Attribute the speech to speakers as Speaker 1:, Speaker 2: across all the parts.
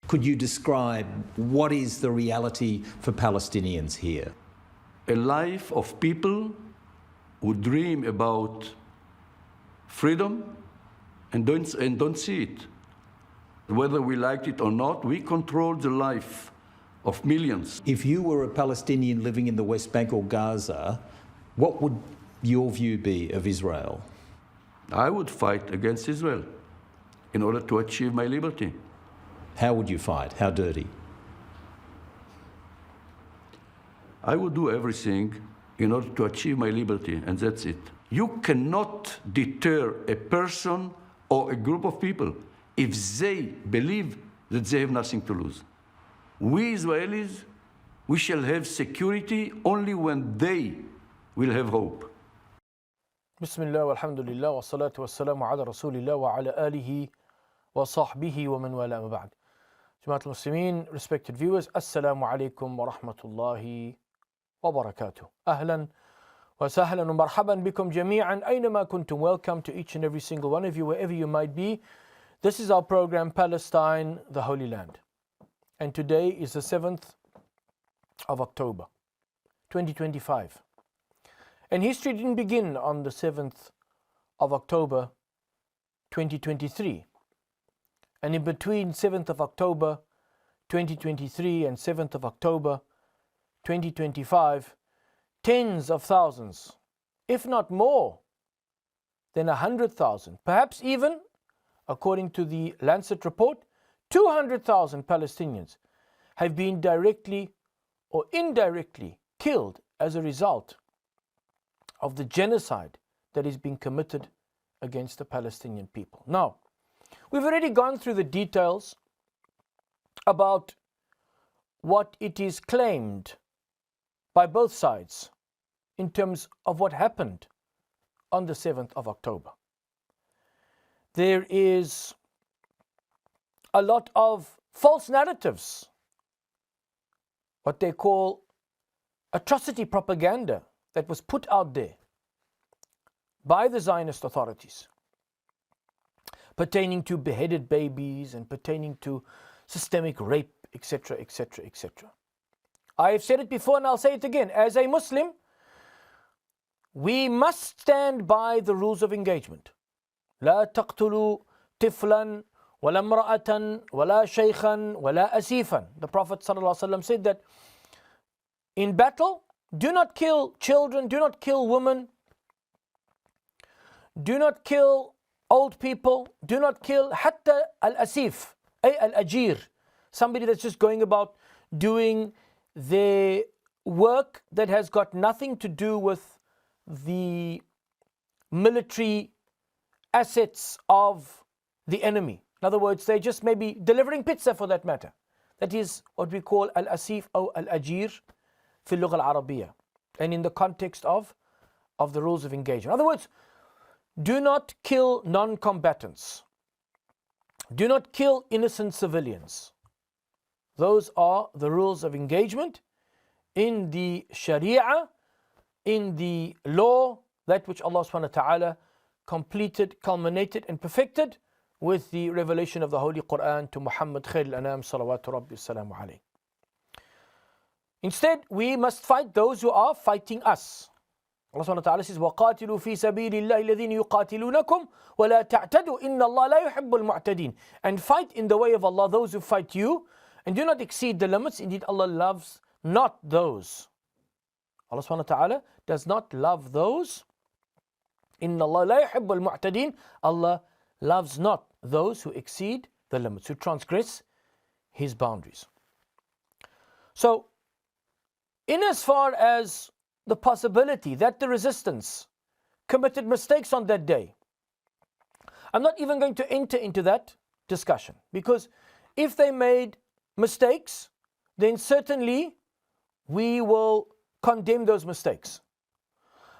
Speaker 1: Could you describe what is the reality for Palestinians here?
Speaker 2: A life of people who dream about freedom and don't see it. Whether we like it or not, we control the life of millions.
Speaker 1: If you were a Palestinian living in the West Bank or Gaza, what would your view be of Israel?
Speaker 2: I would fight against Israel in order to achieve my liberty.
Speaker 1: How would you fight? How dirty?
Speaker 2: I would do everything in order to achieve my liberty, and that's it. You cannot deter a person or a group of people if they believe that they have nothing to lose. We Israelis, we shall have security only when they will have hope.
Speaker 3: Bismillah, walhamdulillah, wa salatu wa salamu ala rasulillah wa ala alihi wa sahbihi wa man wala ma ba'd. Jama'at al-Muslimin, respected viewers, Assalamu alaikum wa rahmatullahi wa barakatuh. Ahlan wa sahlan wa marhaban bikum jami'an, aynama kuntum. Welcome to each and every single one of you, wherever you might be. This is our program, Palestine, the Holy Land. And today is the 7th of October, 2025. And history didn't begin on the 7th of October, 2023. And in between 7th of October, 2023 and 7th of October, 2025, tens of thousands, if not more than 100,000, perhaps even, according to the Lancet report, 200,000 Palestinians have been directly or indirectly killed as a result of the genocide that is being committed against the Palestinian people. Now, we've already gone through the details about what it is claimed by both sides in terms of what happened on the 7th of October. There is a lot of false narratives, what they call atrocity propaganda, that was put out there by the Zionist authorities pertaining to beheaded babies and pertaining to systemic rape, etc., etc., etc. I have said it before and I'll say it again. As a Muslim, we must stand by the rules of engagement. لا تقتلوا طفلا ولا امرأة ولا شيخا ولا أسيفا. The Prophet ﷺ said that in battle, do not kill children, do not kill women, do not kill old people, do not kill hatta al-asif, ay al-ajir, somebody that's just going about doing their work that has got nothing to do with the military assets of the enemy. In other words, they just may be delivering pizza for that matter. That is what we call al-asif or al-ajir في اللغة العربية, and in the context of the rules of engagement. In other words, do not kill non-combatants. Do not kill innocent civilians. Those are the rules of engagement in the Sharia, in the law, that which Allah subhanahu wa ta'ala completed, culminated and perfected with the revelation of the Holy Quran to Muhammad Khair al-Anam salawatu rabbi salamu alayhi. Instead, we must fight those who are fighting us. Allah subhanahu wa ta'ala says, وَقَاتِلُوا فِي سَبِيلِ اللَّهِ الَّذِينَ يُقَاتِلُونَكُمْ وَلَا تَعْتَدُوا إِنَّ اللَّهَ لَا يُحِبُّ الْمُعْتَدِينَ. And fight in the way of Allah those who fight you, and do not exceed the limits. Indeed, Allah loves not those. Allah subhanahu wa ta'ala does not love those. إِنَّ اللَّهَ لَا يُحِبُّ الْمُعْتَدِينَ. Allah loves not those who exceed the limits, who transgress His boundaries. So, in as far as the possibility that the resistance committed mistakes on that day, I'm not even going to enter into that discussion, because if they made mistakes, then certainly we will condemn those mistakes.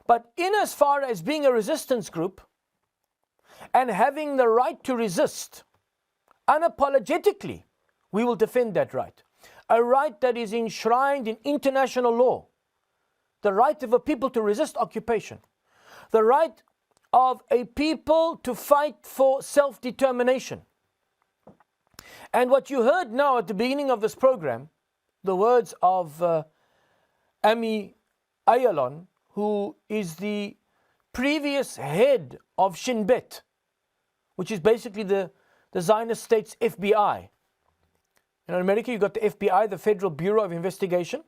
Speaker 3: But in as far as being a resistance group and having the right to resist unapologetically, we will defend that right. A right that is enshrined in international law. The right of a people to resist occupation. The right of a people to fight for self-determination. And what you heard now at the beginning of this program, the words of Ami Ayalon, who is the previous head of Shin Bet, which is basically the Zionist state's FBI. In America, you've got the FBI, the Federal Bureau of Investigation.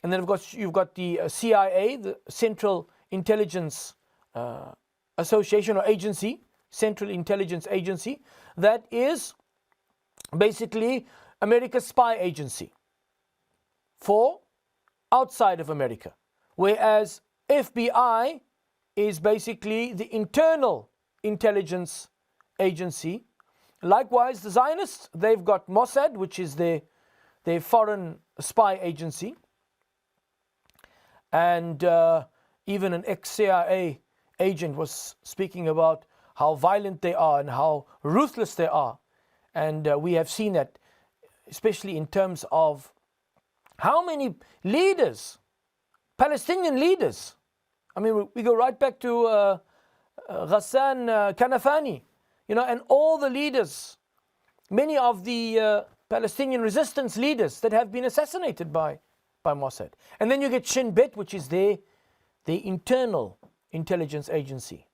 Speaker 3: And then you've got the CIA, the Central Intelligence Association or Agency, Central Intelligence Agency, that is basically America's spy agency for outside of America. Whereas FBI is basically the internal intelligence agency. Likewise, the Zionists, they've got Mossad, which is their foreign spy agency. And even an ex-CIA agent was speaking about how violent they are and how ruthless they are. And we have seen that, especially in terms of how many leaders, Palestinian leaders, I mean, we go right back to Ghassan Kanafani, and all the leaders, many of the Palestinian resistance leaders that have been assassinated by Mossad. And then you get Shin Bet, which is the internal intelligence agency,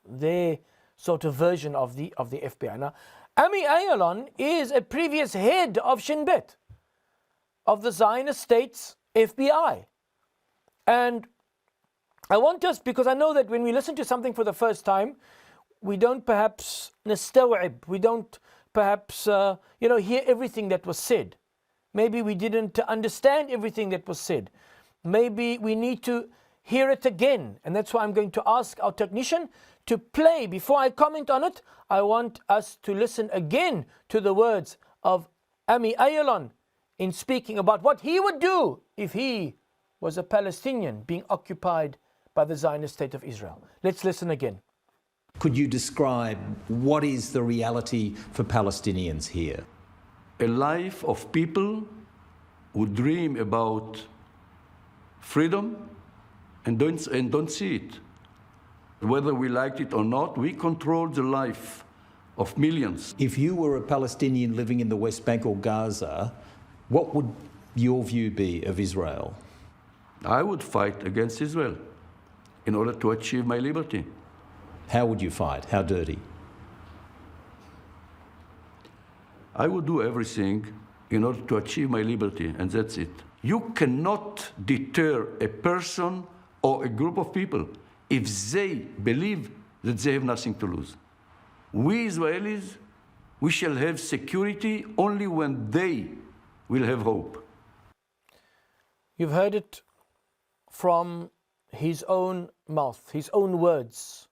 Speaker 3: their sort of version of the FBI. Now, Ami Ayalon is a previous head of Shin Bet, of the Zionist state's FBI. And I want us, because I know that when we listen to something for the first time, we don't perhaps nastaw'ib, we don't perhaps hear everything that was said. Maybe we didn't understand everything that was said. Maybe we need to hear it again. And that's why I'm going to ask our technician to play. Before I comment on it, I want us to listen again to the words of Ami Ayalon in speaking about what he would do if he was a Palestinian being occupied by the Zionist state of Israel. Let's listen again.
Speaker 1: Could you describe what is the reality for Palestinians here?
Speaker 2: A life of people who dream about freedom and don't see it. Whether we liked it or not, we control the life of millions.
Speaker 1: If you were a Palestinian living in the West Bank or Gaza, what would your view be of Israel?
Speaker 2: I would fight against Israel in order to achieve my liberty.
Speaker 1: How would you fight? How dirty?
Speaker 2: I would do everything in order to achieve my liberty, and that's it. You cannot deter a person or a group of people if they believe that they have nothing to lose. We Israelis, we shall have security only when they will have hope.
Speaker 3: You've heard it from his own mouth, his own words,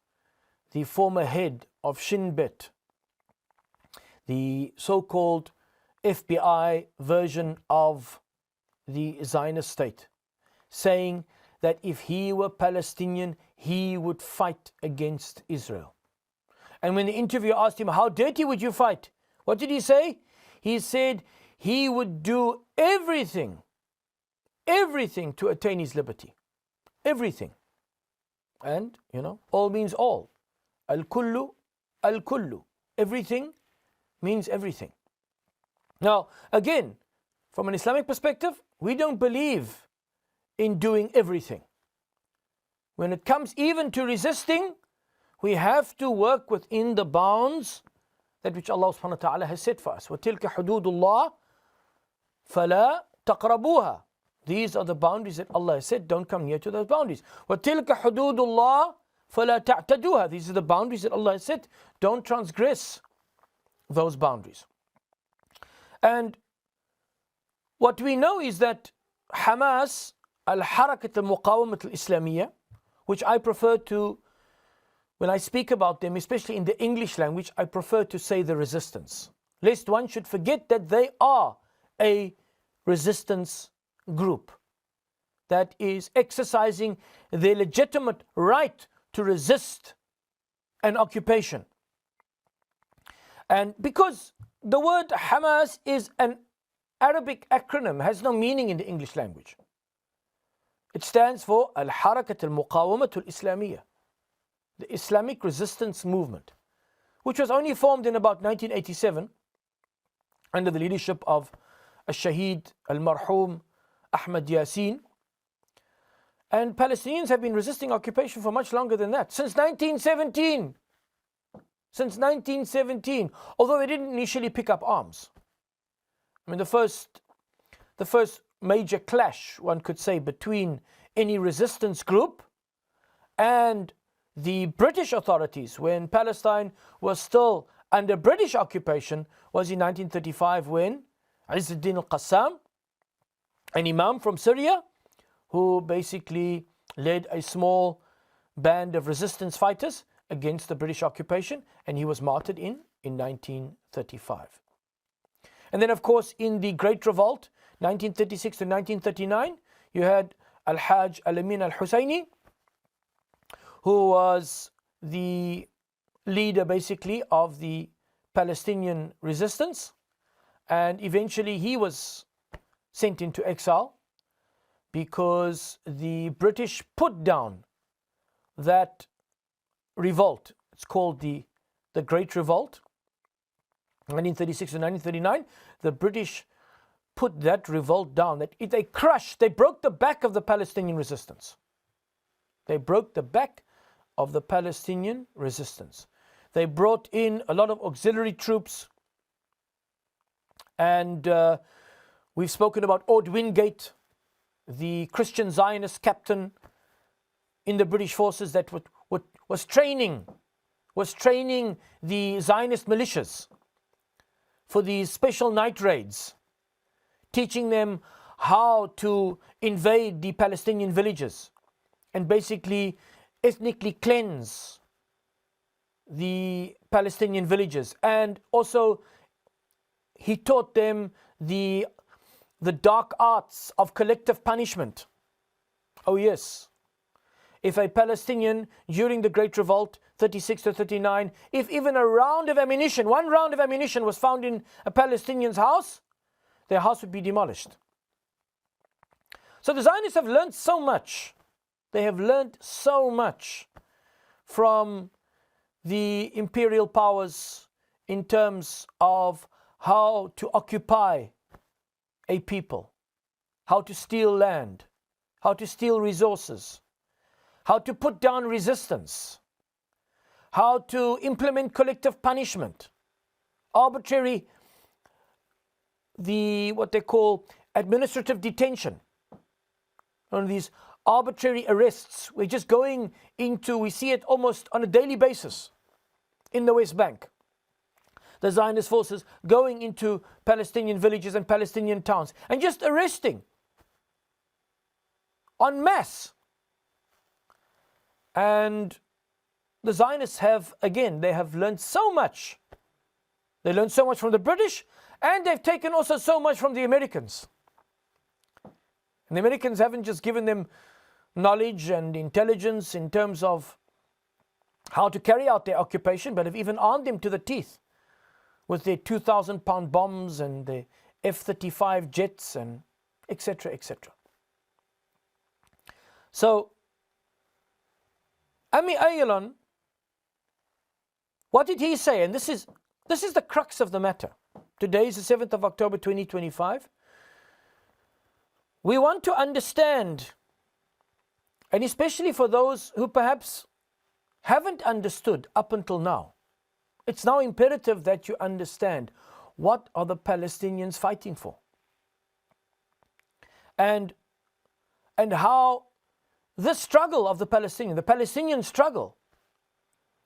Speaker 3: the former head of Shin Bet, the so-called FBI version of the Zionist state, saying that if he were Palestinian, he would fight against Israel. And when the interviewer asked him, how dirty would you fight? What did he say? He said he would do everything to attain his liberty. Everything. And, all means all. Al-kullu, al-kullu. Everything means everything. Now, again, from an Islamic perspective, we don't believe in doing everything. When it comes even to resisting, we have to work within the bounds that which Allah subhanahu wa ta'ala has set for us. وَتِلْكَ حُدُودُ اللَّهِ فَلَا تَقْرَبُوهَا. These are the boundaries that Allah has said, don't come near to those boundaries. وَتِلْكَ حُدُودُ اللَّهِ فَلَا تَعْتَدُوهَا. These are the boundaries that Allah has said, don't transgress those boundaries. And what we know is that Hamas, Al-Harakat Al-Muqawamat Al-Islamiyya, which I prefer to, when I speak about them, especially in the English language, I prefer to say the resistance. Lest one should forget that they are a resistance group that is exercising their legitimate right to resist an occupation. And because the word Hamas is an Arabic acronym, has no meaning in the English language. It stands for Al-Harakat Al-Muqawamat Al-Islamiyya, the Islamic resistance movement, which was only formed in about 1987 under the leadership of Al-Shaheed Al-Marhum Ahmad Yassin. And Palestinians have been resisting occupation for much longer than that, since 1917. Since 1917, although they didn't initially pick up arms. I mean, the first major clash, one could say, between any resistance group and the British authorities when Palestine was still under British occupation was in 1935, when Izzuddin al-Qassam, an imam from Syria, who basically led a small band of resistance fighters against the British occupation, and he was martyred in 1935. And then, of course, in the Great Revolt, 1936 to 1939, you had Al-Hajj Al-Amin Al-Husseini, who was the leader, basically, of the Palestinian resistance, and eventually he was sent into exile because the British put down that revolt. It's called the Great Revolt. 1936 to 1939, the British put that revolt down. They broke the back of the Palestinian resistance. They broke the back of the Palestinian resistance. They brought in a lot of auxiliary troops, and we've spoken about Ord Wingate, the Christian Zionist captain in the British forces that was training the Zionist militias for these special night raids, teaching them how to invade the Palestinian villages and basically ethnically cleanse the Palestinian villages. And also he taught them the dark arts of collective punishment. Oh yes, if a Palestinian during the Great Revolt, 36 to 39, if even one round of ammunition was found in a Palestinian's house, their house would be demolished. So the Zionists have learned so much. They have learned so much from the imperial powers in terms of how to occupy a people, how to steal land, how to steal resources, how to put down resistance, how to implement collective punishment, arbitrary, what they call administrative detention. One of these arbitrary arrests. We're just going into, we see it almost on a daily basis in the West Bank. The Zionist forces going into Palestinian villages and Palestinian towns and just arresting en masse. And the Zionists have learned so much. They learned so much from the British, and they've taken also so much from the Americans. And the Americans haven't just given them knowledge and intelligence in terms of how to carry out their occupation, but have even armed them to the teeth with their 2,000-pound bombs and the F-35 jets and etc., etc. So, Ami Ayalon, what did he say? And this is the crux of the matter. Today is the 7th of October 2025. We want to understand, and especially for those who perhaps haven't understood up until now, it's now imperative that you understand what are the Palestinians fighting for, and how this struggle of the Palestinian struggle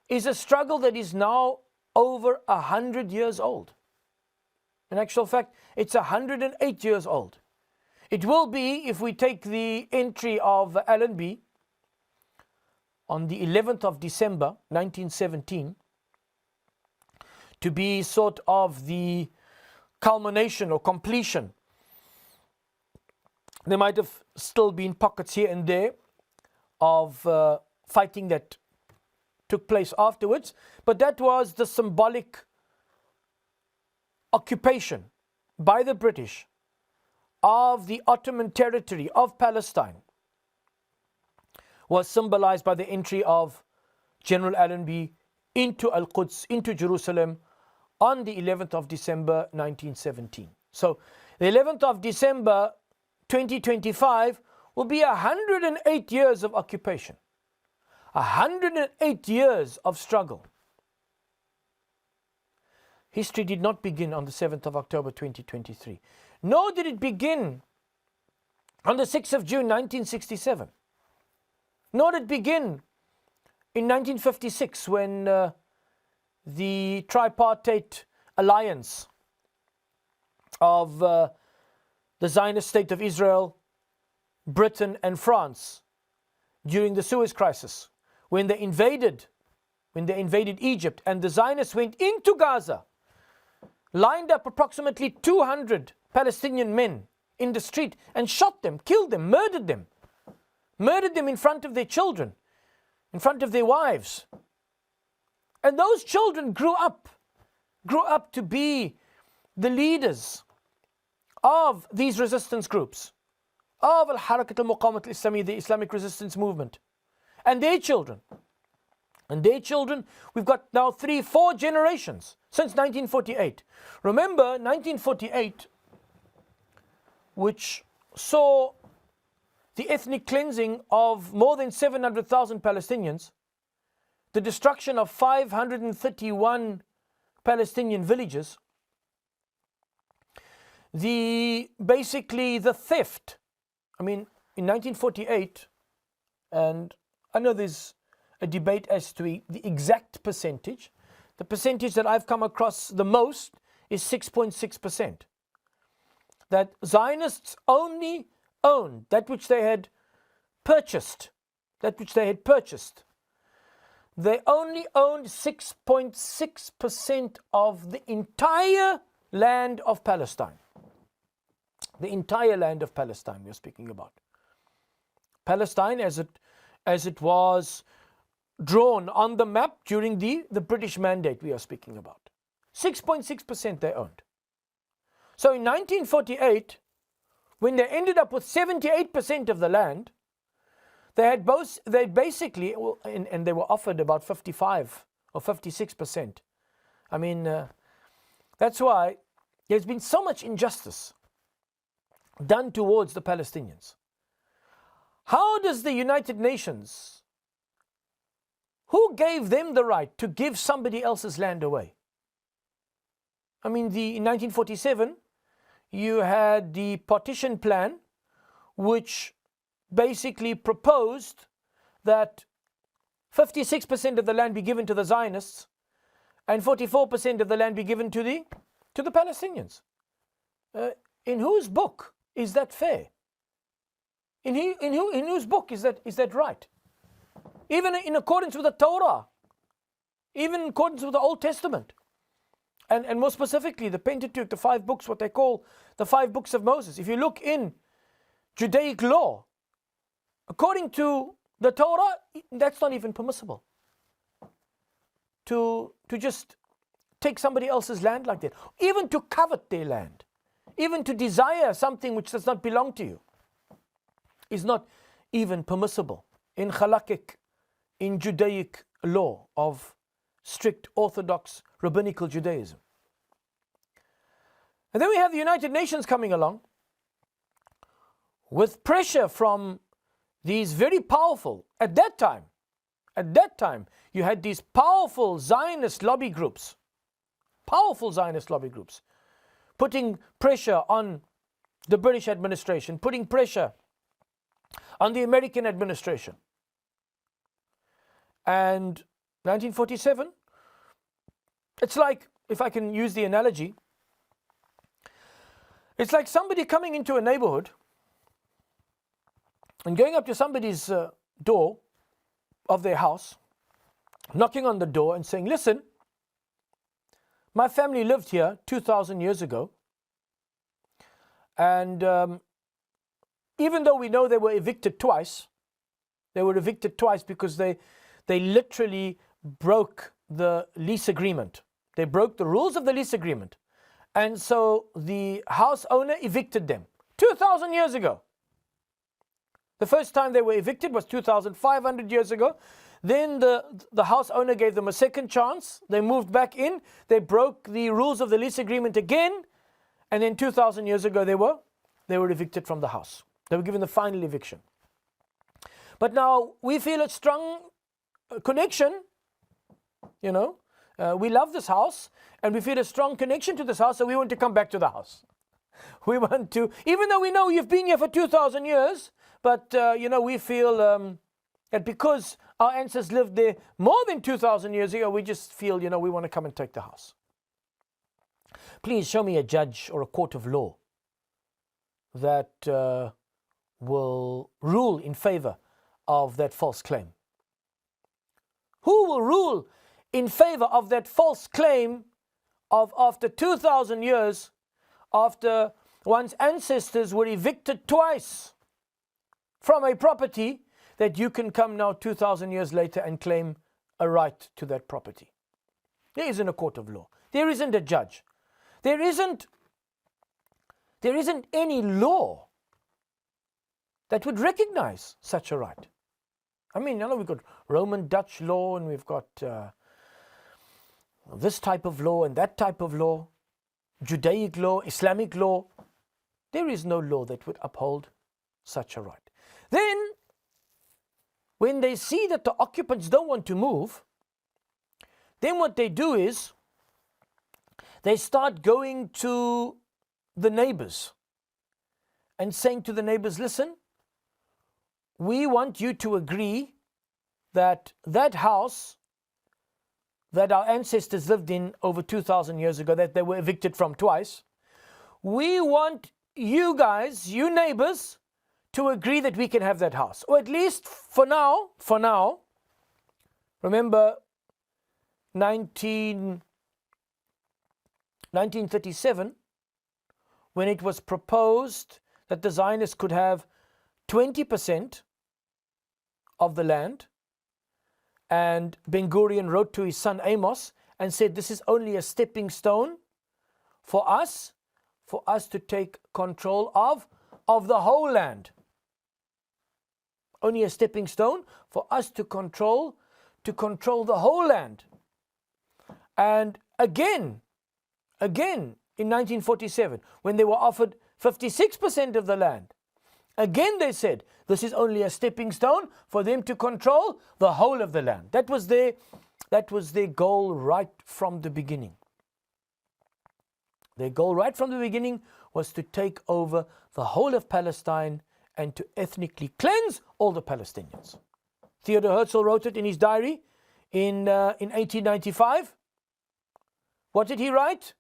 Speaker 3: is a struggle that is now over 100 years old. In actual fact, it's 108 years old. It will be, if we take the entry of Allenby on the 11th of December 1917, to be sort of the culmination or completion. There might have still been pockets here and there of fighting that took place afterwards, but that was the symbolic occupation by the British of the Ottoman territory of Palestine, was symbolized by the entry of General Allenby into Al-Quds, into Jerusalem, on the 11th of December 1917. So the 11th of December 2025 will be 108 years of occupation, 108 years of struggle. History did not begin on the 7th of October 2023, nor did it begin on the 6th of June 1967, nor did it begin in 1956 when the tripartite alliance of the Zionist state of Israel, Britain and France during the Suez crisis, when they invaded Egypt and the Zionists went into Gaza, lined up approximately 200 Palestinian men in the street and shot them, killed them, murdered them in front of their children, in front of their wives. And those children grew up to be the leaders of these resistance groups, of Al-Harakat al-Muqawamat al-Islamiyya, the Islamic resistance movement, and their children. And their children, we've got now 3-4 generations since 1948. Remember 1948, which saw the ethnic cleansing of more than 700,000 Palestinians, the destruction of 531 Palestinian villages, basically the theft. I mean, in 1948, and I know there's a debate as to the exact percentage. The percentage that I've come across the most is 6.6%. That Zionists only owned that which they had purchased. They only owned 6.6% of the entire land of Palestine. The entire land of Palestine we are speaking about. Palestine as it was drawn on the map during the British Mandate we are speaking about. 6.6% they owned. So in 1948, when they ended up with 78% of the land, they basically, and they were offered about 55 or 56%. I mean, that's why there's been so much injustice done towards the Palestinians. How does the United Nations, who gave them the right to give somebody else's land away? I mean, in 1947, you had the partition plan, which basically proposed that 56% of the land be given to the Zionists and 44% of the land be given to the Palestinians. In whose book is that fair? In whose book is that right? Even in accordance with the Torah, even in accordance with the Old Testament, and more specifically the Pentateuch, the 5 books, what they call the 5 books of Moses. If you look in Judaic law, according to the Torah, that's not even permissible. To just take somebody else's land like that, even to covet their land, even to desire something which does not belong to you, is not even permissible in halakhic, in Judaic law of strict Orthodox rabbinical Judaism. And then we have the United Nations coming along with pressure from these very powerful, at that time, you had these powerful Zionist lobby groups, putting pressure on the British administration, putting pressure on the American administration. And 1947, it's like, if I can use the analogy, it's like somebody coming into a neighborhood and going up to somebody's door of their house, knocking on the door and saying, listen, my family lived here 2,000 years ago, and even though we know they were evicted twice because they literally broke the lease agreement. They broke the rules of the lease agreement. And so the house owner evicted them 2,000 years ago. The first time they were evicted was 2,500 years ago. Then the house owner gave them a second chance. They moved back in. They broke the rules of the lease agreement again. And then 2,000 years ago, they were evicted from the house. They were given the final eviction. But now we feel a strong connection, you know. We love this house and we feel a strong connection to this house, so we want to come back to the house. We want to, even though we know you've been here for 2,000 years, but you know, we feel that because our ancestors lived there more than 2,000 years ago, we just feel, you know, we want to come and take the house. Please show me a judge or a court of law that will rule in favor of that false claim. Who will rule in favor of that false claim of after 2,000 years, after one's ancestors were evicted twice from a property, that you can come now 2,000 years later and claim a right to that property? There isn't a court of law. There isn't a judge. There isn't any law that would recognize such a right. I mean, you know, we've got Roman Dutch law and we've got this type of law and that type of law, Judaic law, Islamic law. There is no law that would uphold such a right. Then, when they see that the occupants don't want to move, then what they do is they start going to the neighbors and saying to the neighbors, listen, we want you to agree that that house that our ancestors lived in over 2,000 years ago, that they were evicted from twice, we want you guys, you neighbors, to agree that we can have that house. Or at least for now, remember 1937, when it was proposed that the Zionists could have 20% of the land, and Ben Gurion wrote to his son Amos and said, this is only a stepping stone for us to take control of the whole land. Only a stepping stone for us to control the whole land. And again, in 1947, when they were offered 56% of the land, again they said, this is only a stepping stone for them to control the whole of the land. That was their goal right from the beginning. Their goal right from the beginning was to take over the whole of Palestine and to ethnically cleanse all the Palestinians. Theodor Herzl wrote it in his diary in 1895. What did he write?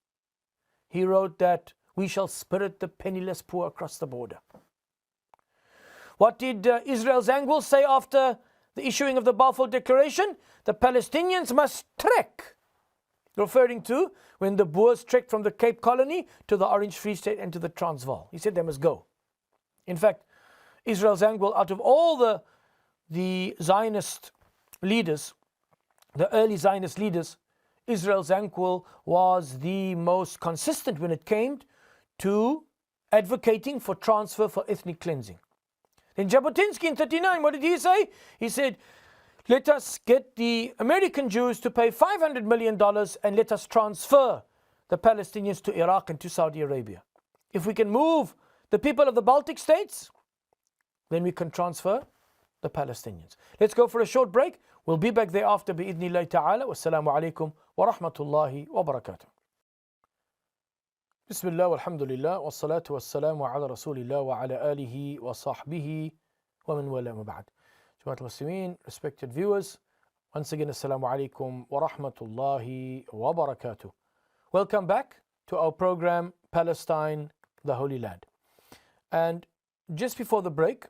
Speaker 3: He wrote that we shall spirit the penniless poor across the border. What did Israel Zangwill say after the issuing of the Balfour Declaration? The Palestinians must trek, referring to when the Boers trekked from the Cape Colony to the Orange Free State and to the Transvaal. He said they must go. In fact, Israel Zangwill, out of all the Zionist leaders, the early Zionist leaders, Israel Zangwill was the most consistent when it came to advocating for transfer for ethnic cleansing. Then Jabotinsky in 1939, what did he say? He said, let us get the American Jews to pay $500 million and let us transfer the Palestinians to Iraq and to Saudi Arabia. If we can move the people of the Baltic states, then we can transfer the Palestinians. Let's go for a short break. We'll be back thereafter bi'idhnillahi ta'ala. Wassalamu alaikum wa rahmatullahi wa barakatuh. Bismillah walhamdulillah wassalatu wassalamu ala rasulillah wa ala alihi wa sahbihi wa man wala ma ba'd. Jamaat al-Muslimin, respected viewers, once again assalamu alaikum wa rahmatullahi wa barakatuh. Welcome back to our program Palestine, the Holy Land. And just before the break,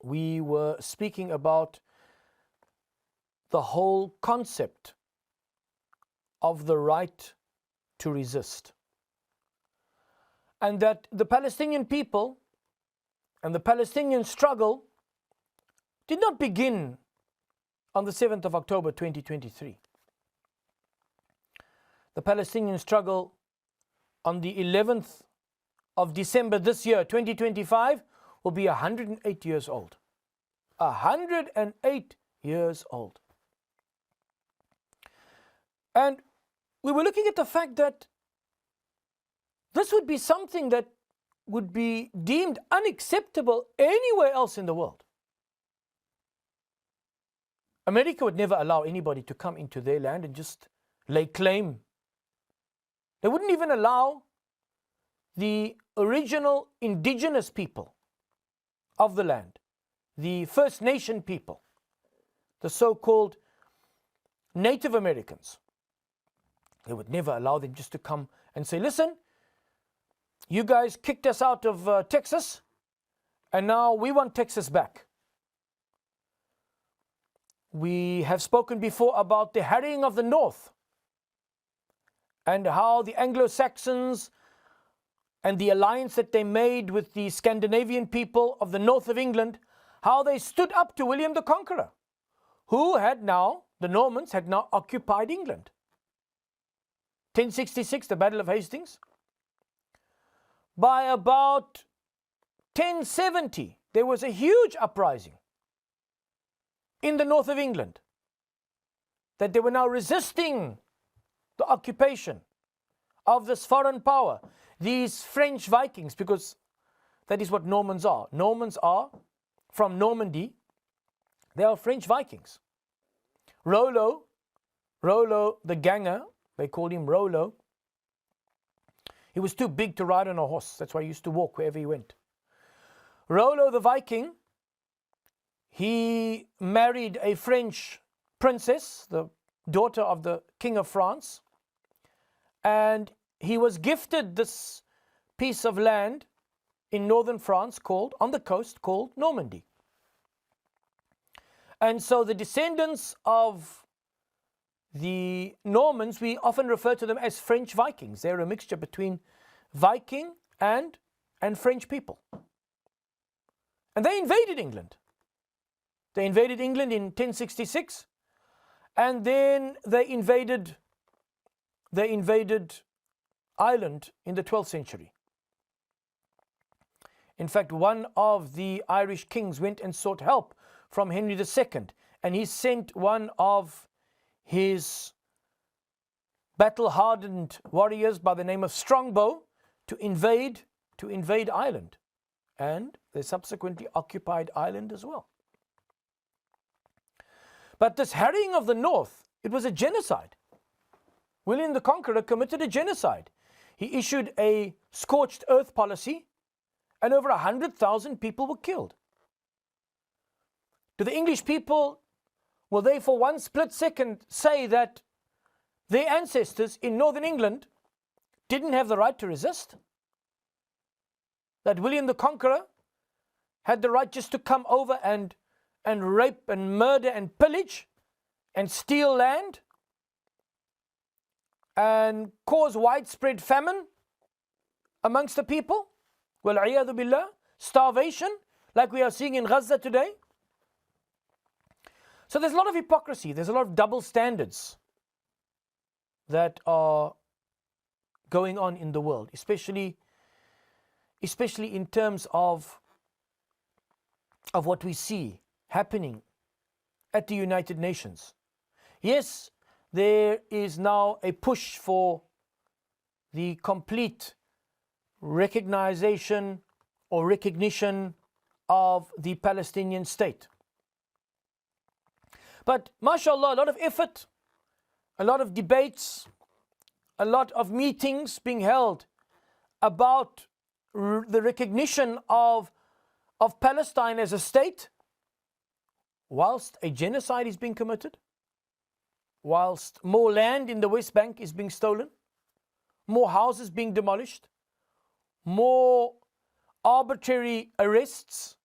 Speaker 3: we were speaking about the whole concept of the right to resist. And that the Palestinian people and the Palestinian struggle did not begin on the 7th of October 2023. The Palestinian struggle on the 11th of December this year, 2025, will be 108 years old. 108 years old. And we were looking at the fact that this would be something that would be deemed unacceptable anywhere else in the world. America would never allow anybody to come into their land and just lay claim. They wouldn't even allow the original indigenous people of the land, the First Nation people, the so-called Native Americans. They would never allow them just to come and say, listen, you guys kicked us out of Texas, and now we want Texas back. We have spoken before about the harrying of the North and how the Anglo-Saxons and the alliance that they made with the Scandinavian people of the north of England, how they stood up to William the Conqueror, who had now, the Normans had now occupied England. 1066, the Battle of Hastings. By about 1070, there was a huge uprising in the north of England, that they were now resisting the occupation of this foreign power, these French Vikings, because that is what Normans are. Normans are from Normandy. They are French Vikings. Rollo the Ganger, they called him Rollo. He was too big to ride on a horse. That's why he used to walk wherever he went. Rollo the Viking, he married a French princess, the daughter of the King of France, and he was gifted this piece of land in northern France on the coast called Normandy. And so the descendants of the Normans, we often refer to them as French Vikings. They're a mixture between Viking and French people. And they invaded England. They invaded England in 1066, and then they invaded Ireland in the 12th century. In fact, one of the Irish kings went and sought help from Henry II, and he sent one of his battle-hardened warriors by the name of Strongbow to invade Ireland, and they subsequently occupied Ireland as well. But this harrying of the North, it was a genocide. William the Conqueror committed a genocide. He issued a scorched earth policy, and over 100,000 people were killed. Do the English people, will they for one split second say that their ancestors in northern England didn't have the right to resist? That William the Conqueror had the right just to come over and rape and murder and pillage and steal land and cause widespread famine amongst the people? Wal-'iyadhu billah, starvation like we are seeing in Gaza today. So there's a lot of hypocrisy, there's a lot of double standards that are going on in the world, especially in terms of what we see happening at the United Nations. Yes, there is now a push for the complete recognition of the Palestinian state. But mashallah, a lot of effort, a lot of debates, a lot of meetings being held about the recognition of Palestine as a state, whilst a genocide is being committed, whilst more land in the West Bank is being stolen, more houses being demolished, more arbitrary arrests,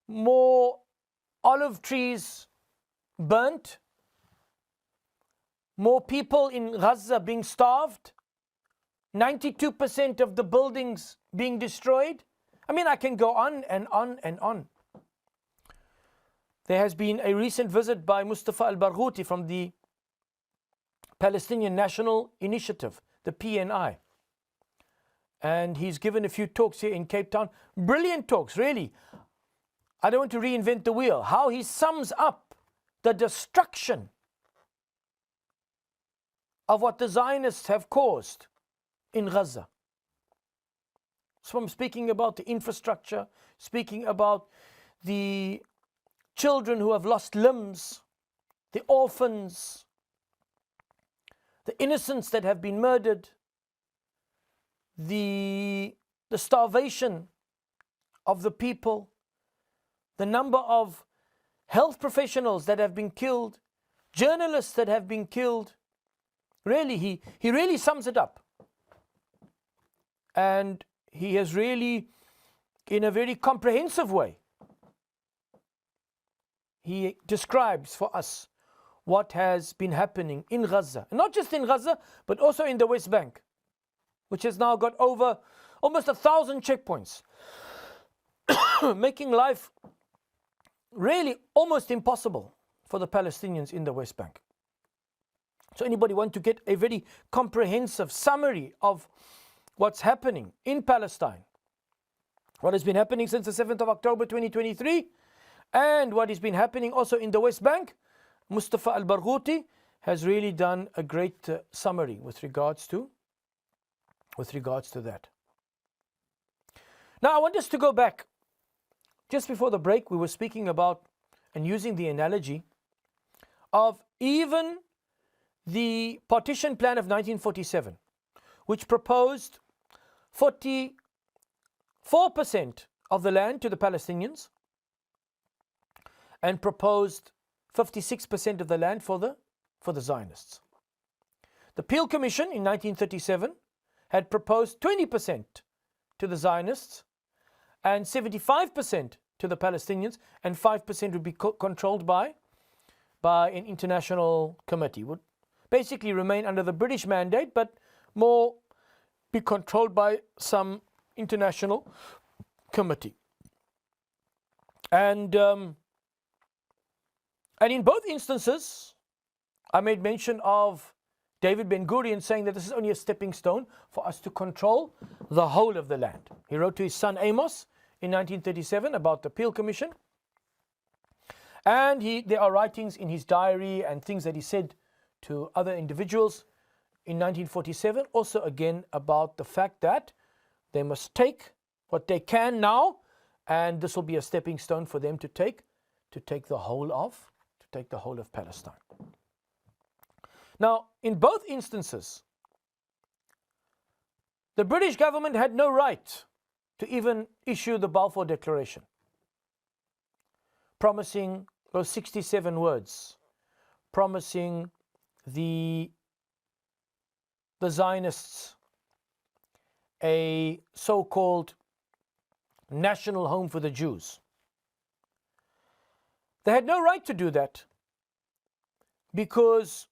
Speaker 3: more olive trees burnt, more people in Gaza being starved, 92% of the buildings being destroyed. I mean, I can go on and on and on. There has been a recent visit by Mustafa al-Barghouti from the Palestinian National Initiative, the PNI. And he's given a few talks here in Cape Town. Brilliant talks, really. I don't want to reinvent the wheel. How he sums up the destruction of what the Zionists have caused in Gaza. So I'm speaking about the infrastructure, speaking about the children who have lost limbs, the orphans, the innocents that have been murdered, the starvation of the people, the number of health professionals that have been killed, journalists that have been killed. Really, he really sums it up. And he has really, in a very comprehensive way, he describes for us what has been happening in Gaza. And not just in Gaza, but also in the West Bank, which has now got over almost 1,000 checkpoints, making life really almost impossible for the Palestinians in the West Bank. So anybody want to get a very comprehensive summary of what's happening in Palestine, what has been happening since the 7th of October 2023, and what has been happening also in the West Bank, Mustafa Al-Barghouti has really done a great summary with regards to that. Now I want us to go back. Just before the break, we were speaking about and using the analogy of even the partition plan of 1947, which proposed 44% of the land to the Palestinians and proposed 56% of the land for the Zionists. The Peel Commission in 1937 had proposed 20% to the Zionists and 75% to the Palestinians, and 5% would be controlled by an international committee. Would basically remain under the British mandate, but more be controlled by some international committee. And in both instances, I made mention of David Ben-Gurion saying that this is only a stepping stone for us to control the whole of the land. He wrote to his son Amos in 1937 about the Peel Commission. And there are writings in his diary and things that he said to other individuals in 1947, also again about the fact that they must take what they can now, and this will be a stepping stone for them to take the whole of Palestine. Now, in both instances, the British government had no right to even issue the Balfour Declaration, promising those 67 words, promising the Zionists a so-called national home for the Jews. They had no right to do that because,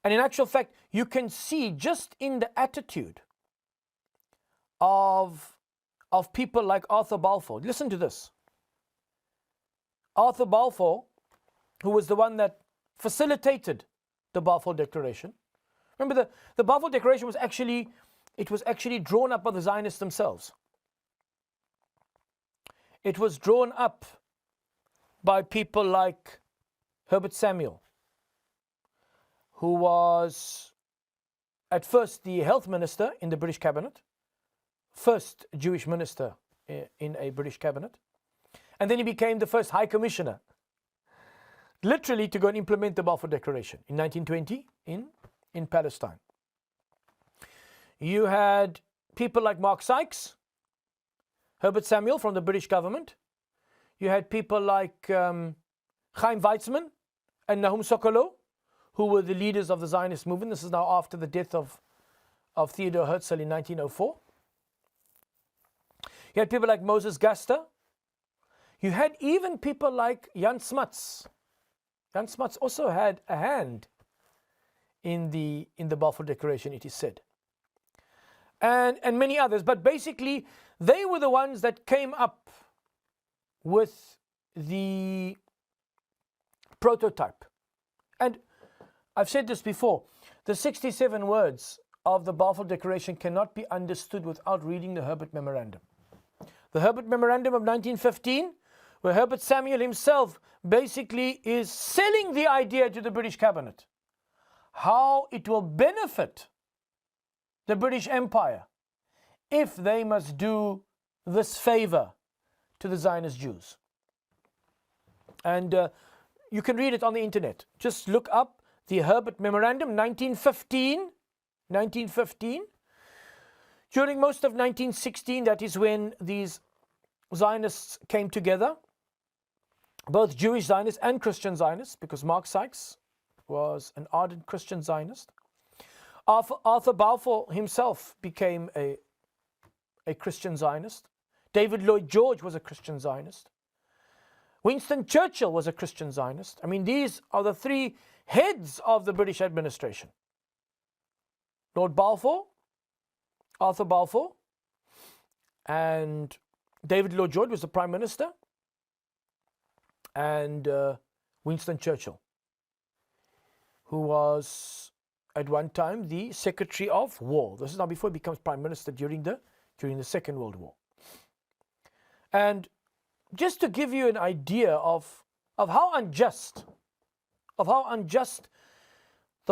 Speaker 3: and in actual fact, you can see just in the attitude of people like Arthur Balfour. Listen to this. Arthur Balfour, who was the one that facilitated the Balfour Declaration. Remember, the Balfour Declaration was actually drawn up by the Zionists themselves. It was drawn up by people like Herbert Samuel, who was at first the health minister in the British cabinet, first Jewish minister in a British cabinet, and then he became the first High Commissioner, literally to go and implement the Balfour Declaration in 1920 in Palestine. You had people like Mark Sykes, Herbert Samuel from the British government. You had people like Chaim Weizmann and Nahum Sokolow, who were the leaders of the Zionist movement. This is now after the death of Theodor Herzl in 1904. You had people like Moses Gaster. You had even people like Jan Smuts. Jan Smuts also had a hand in the Balfour Declaration, it is said. And many others. But basically, they were the ones that came up with the prototype. And I've said this before, the 67 words of the Balfour Declaration cannot be understood without reading the Herbert Memorandum. The Herbert Memorandum of 1915 where Herbert Samuel himself basically is selling the idea to the British cabinet, how it will benefit the British Empire if they must do this favor to the Zionist Jews. And you can read it on the internet. Just look up the Herbert Memorandum, 1915. During most of 1916, that is when these Zionists came together, both Jewish Zionists and Christian Zionists, because Mark Sykes was an ardent Christian Zionist. Arthur Balfour himself became a Christian Zionist. David Lloyd George was a Christian Zionist. Winston Churchill was a Christian Zionist. I mean, these are the three heads of the British administration. Lord Balfour, Arthur Balfour, and David Lloyd George was the Prime Minister, and Winston Churchill, who was at one time the Secretary of War. This is now before he becomes Prime Minister during the Second World War. And just to give you an idea of how unjust the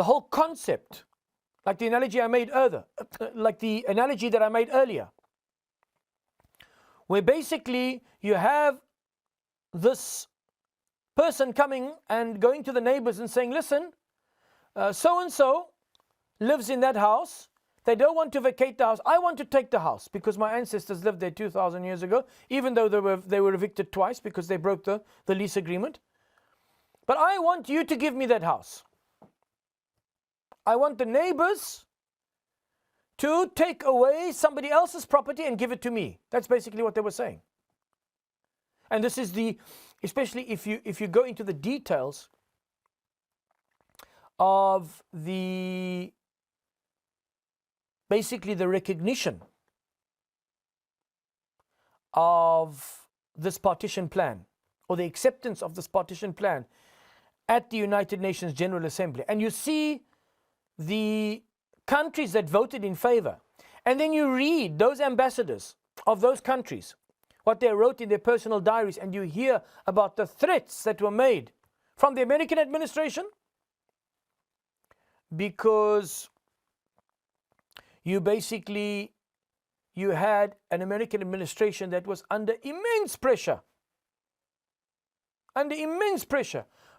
Speaker 3: whole concept, like the analogy I made earlier, where basically you have this person coming and going to the neighbors and saying, listen, so-and-so lives in that house. They don't want to vacate the house. I want to take the house because my ancestors lived there 2,000 years ago, even though they were evicted twice because they broke the lease agreement. But I want you to give me that house. I want the neighbors to take away somebody else's property and give it to me. That's basically what they were saying. And this is especially if you go into the details of basically the recognition of this partition plan, or the acceptance of this partition plan at the United Nations General Assembly. And you see the countries that voted in favor. And then you read those ambassadors of those countries, what they wrote in their personal diaries, and you hear about the threats that were made from the American administration, because you had an American administration that was under immense pressure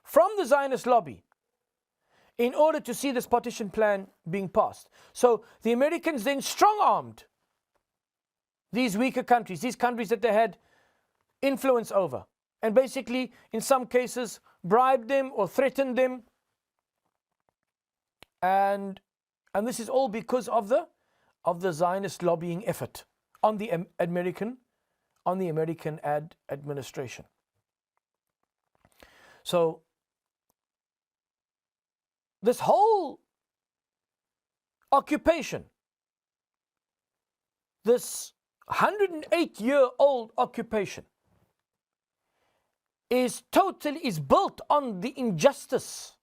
Speaker 3: from the Zionist lobby in order to see this partition plan being passed. So the Americans then strong-armed these weaker countries, these countries that they had influence over, and basically in some cases bribed them or threatened them. And this is all because of the Zionist lobbying effort on the American administration. So this whole occupation, this 108-year-old occupation, is built on the injustice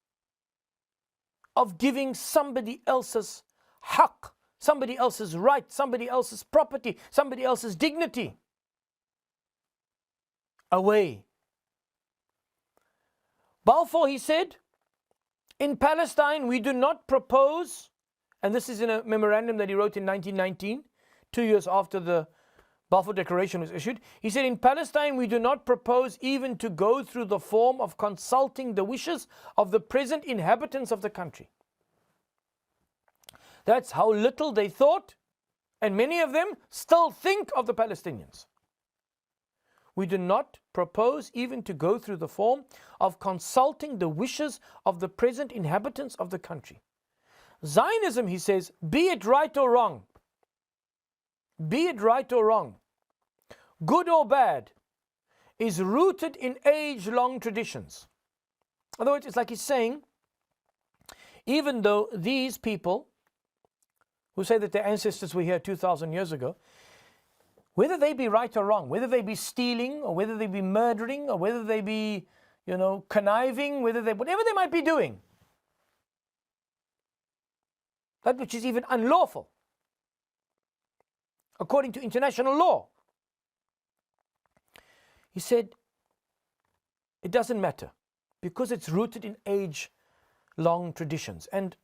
Speaker 3: of giving somebody else's haqq, somebody else's right, somebody else's property, somebody else's dignity away. Balfour, he said, in Palestine we do not propose, and this is in a memorandum that he wrote in 1919, 2 years after the Balfour Declaration was issued. He said, in Palestine we do not propose even to go through the form of consulting the wishes of the present inhabitants of the country. That's how little they thought, and many of them still think of the Palestinians. We do not propose even to go through the form of consulting the wishes of the present inhabitants of the country. Zionism, he says, be it right or wrong, good or bad, is rooted in age-long traditions. In other words, it's like he's saying, even though these people who say that their ancestors were here 2,000 years ago, whether they be right or wrong, whether they be stealing or whether they be murdering or whether they be, conniving, whatever they might be doing, that which is even unlawful according to international law, he said, it doesn't matter because it's rooted in age-long traditions. And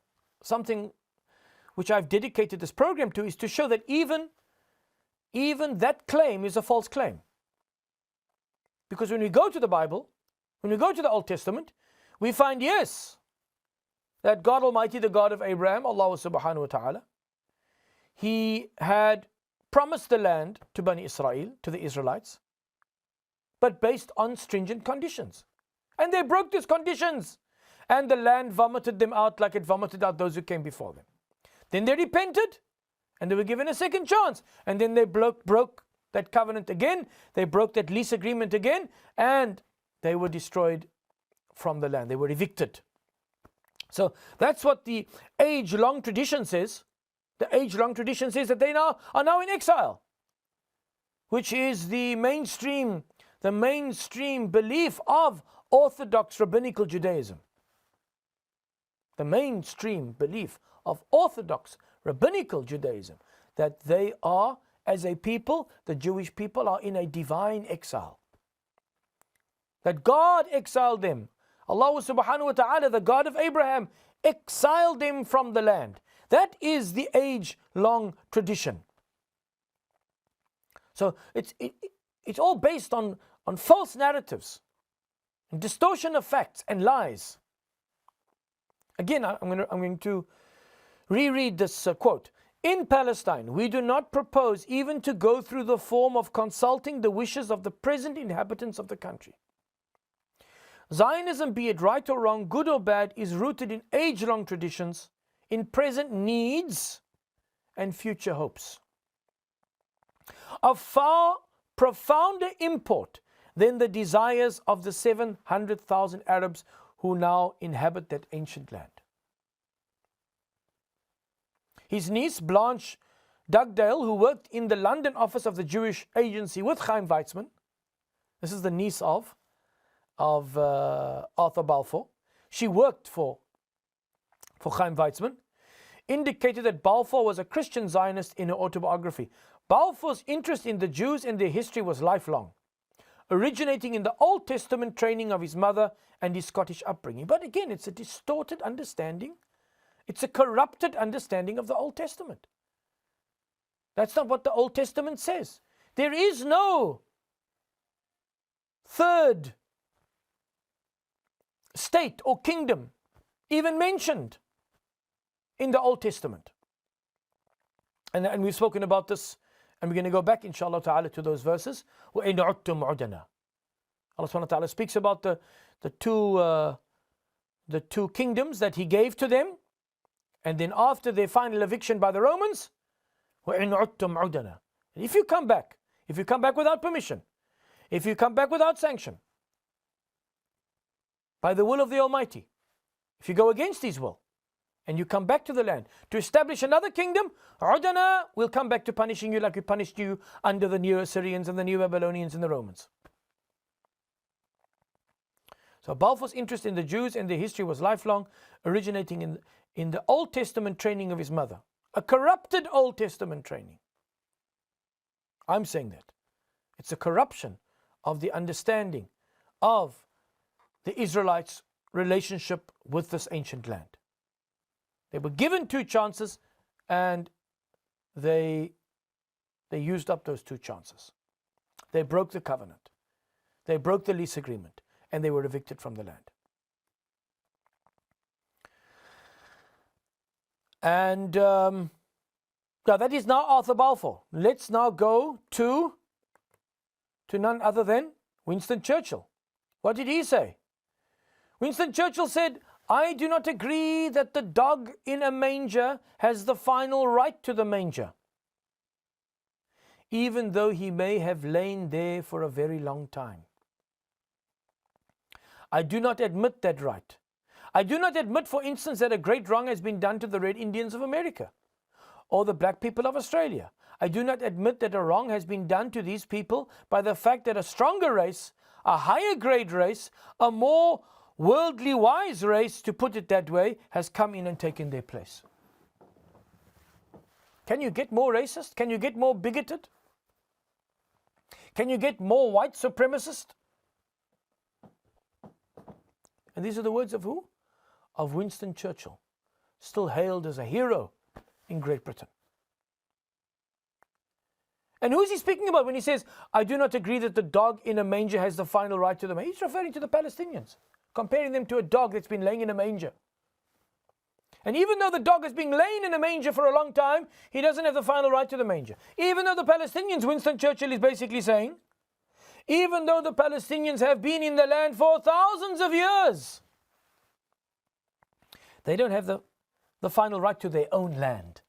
Speaker 3: something which I've dedicated this program to is to show that even that claim is a false claim. Because when we go to the Bible, when we go to the Old Testament, we find, yes, that God Almighty, the God of Abraham, Allah subhanahu wa ta'ala, He had promised the land to Bani Israel, to the Israelites, but based on stringent conditions. And they broke these conditions. And the land vomited them out like it vomited out those who came before them. Then they repented, and they were given a second chance. And then they broke that covenant again. They broke that lease agreement again, and they were destroyed from the land. They were evicted. So that's what the age-long tradition says. The age-long tradition says that they are now in exile, which is the mainstream belief of Orthodox Rabbinical Judaism. The mainstream belief of Orthodox Rabbinical Judaism, that they are, as a people, the Jewish people are in a divine exile. That God exiled them. Allah subhanahu wa ta'ala, the God of Abraham, exiled them from the land. That is the age-long tradition. So it's all based on false narratives, and distortion of facts and lies. Again, I'm going to reread this quote. In Palestine, we do not propose even to go through the form of consulting the wishes of the present inhabitants of the country. Zionism, be it right or wrong, good or bad, is rooted in age-long traditions, in present needs and future hopes. Of far profounder import than the desires of the 700,000 Arabs who now inhabit that ancient land. His niece, Blanche Dugdale, who worked in the London office of the Jewish Agency with Chaim Weizmann, this is the niece of Arthur Balfour, she worked for Chaim Weizmann, indicated that Balfour was a Christian Zionist in her autobiography. Balfour's interest in the Jews and their history was lifelong, originating in the Old Testament training of his mother and his Scottish upbringing. But again, it's a distorted understanding. It's a corrupted understanding of the Old Testament. That's not what the Old Testament says. There is no third state or kingdom even mentioned in the Old Testament. And we've spoken about this, and we're going to go back, inshallah ta'ala, to those verses. وَإِنْ عُدْتُمْ عُدَنَا. Allah subhanahu wa ta'ala speaks about the two kingdoms that He gave to them, and then after their final eviction by the Romans, وَإِنْ عُدْتُمْ عُدَنَا. If you come back without permission, if you come back without sanction, by the will of the Almighty, if you go against His will, and you come back to the land to establish another kingdom, عُدَنَا, will come back to punishing you like we punished you under the Neo-Assyrians and the Neo-Babylonians and the Romans. So Balfour's interest in the Jews and their history was lifelong, originating in the Old Testament training of his mother. A corrupted Old Testament training. I'm saying that. It's a corruption of the understanding of the Israelites' relationship with this ancient land. They were given two chances, and they used up those two chances. They broke the covenant. They broke the lease agreement, and they were evicted from the land. And now that is now Arthur Balfour. Let's now go to none other than Winston Churchill. What did he say? Winston Churchill said, I do not agree that the dog in a manger has the final right to the manger, even though he may have lain there for a very long time. I do not admit that right. I do not admit, for instance, that a great wrong has been done to the Red Indians of America or the black people of Australia. I do not admit that a wrong has been done to these people by the fact that a stronger race, a higher grade race, a more worldly wise race, to put it that way, has come in and taken their place. Can you get more racist? Can you get more bigoted? Can you get more white supremacist? And these are the words of who? Of Winston Churchill, still hailed as a hero in Great Britain. And who is he speaking about when he says, I do not agree that the dog in a manger has the final right to the manger? He's referring to the Palestinians, comparing them to a dog that's been laying in a manger. And even though the dog has been laying in a manger for a long time, he doesn't have the final right to the manger. Even though the Palestinians, Winston Churchill is basically saying, even though the Palestinians have been in the land for thousands of years, they don't have the final right to their own land.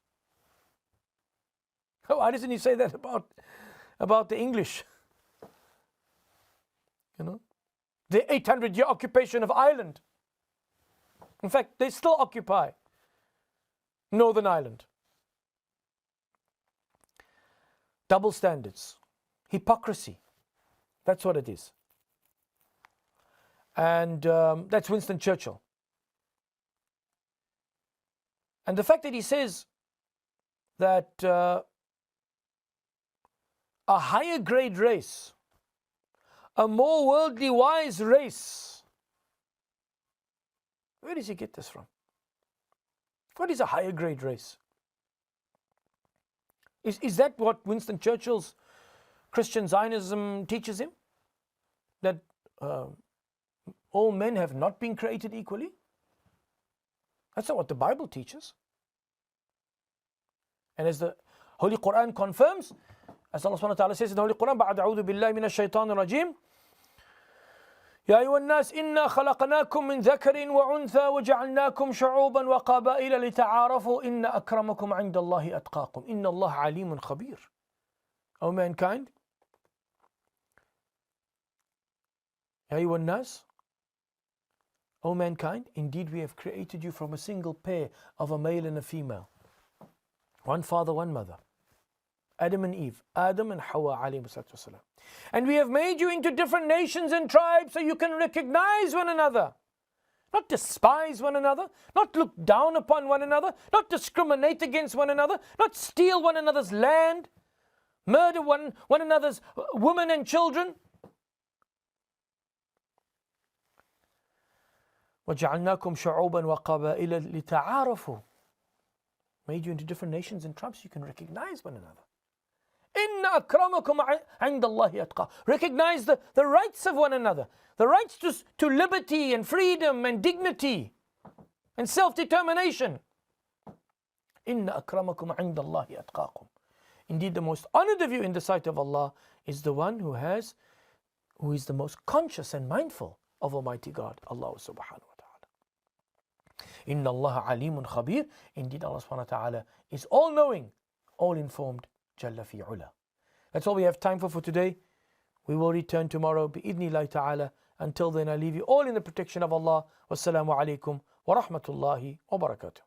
Speaker 3: Why doesn't he say that about the English? You know, the 800-year occupation of Ireland. In fact, they still occupy Northern Ireland. Double standards, hypocrisy. That's what it is. And that's Winston Churchill. And the fact that he says that a higher grade race, a more worldly wise race, where does he get this from? What is a higher grade race? Is that what Winston Churchill's Christian Zionism teaches him? That all men have not been created equally? That's not what the Bible teaches. And as the Holy Quran confirms, as Allah subhanahu wa ta'ala says in the Holy Quran, بعد أعوذ بالله من الشيطان الرجيم يا أيها الناس إنا خلقناكم من ذكر وأنثى وجعلناكم شعوبا وقبائل لتعارفوا إن أكرمكم عند الله أتقاكم إن الله عليم خبير. O mankind, يا أيها الناس, O mankind, indeed we have created you from a single pair of a male and a female, one father, one mother, Adam and Eve, Adam and Hawa alayhi salatu wasalam. And we have made you into different nations and tribes so you can recognize one another, not despise one another, not look down upon one another, not discriminate against one another, not steal one another's land, murder one another's women and children. وَجَعَلْنَاكُمْ شُعُوبًا وَقَبَائِلَ لِتَعَارَفُوا. Made you into different nations and tribes so you can recognize one another. إِنَّ أَكْرَمَكُمْ عِنْدَ اللَّهِ أَتْقَاكُمْ. Recognize the rights of one another, the rights to liberty and freedom and dignity and self-determination. إِنَّ أَكْرَمَكُمْ عِنْدَ اللَّهِ أَتْقَاكُمْ. Indeed, the most honored of you in the sight of Allah is the one who is the most conscious and mindful of Almighty God, Allah subhanahu wa ta'ala. Inna Allah alimun khabir. Indeed, Allah subhanahu wa ta'ala is all-knowing, all-informed, Jalla fi ula. That's all we have time for today. We will return tomorrow, bi'idhnillahi ta'ala. Until then, I leave you all in the protection of Allah. Wassalamu alaikum wa rahmatullahi wa barakatuh.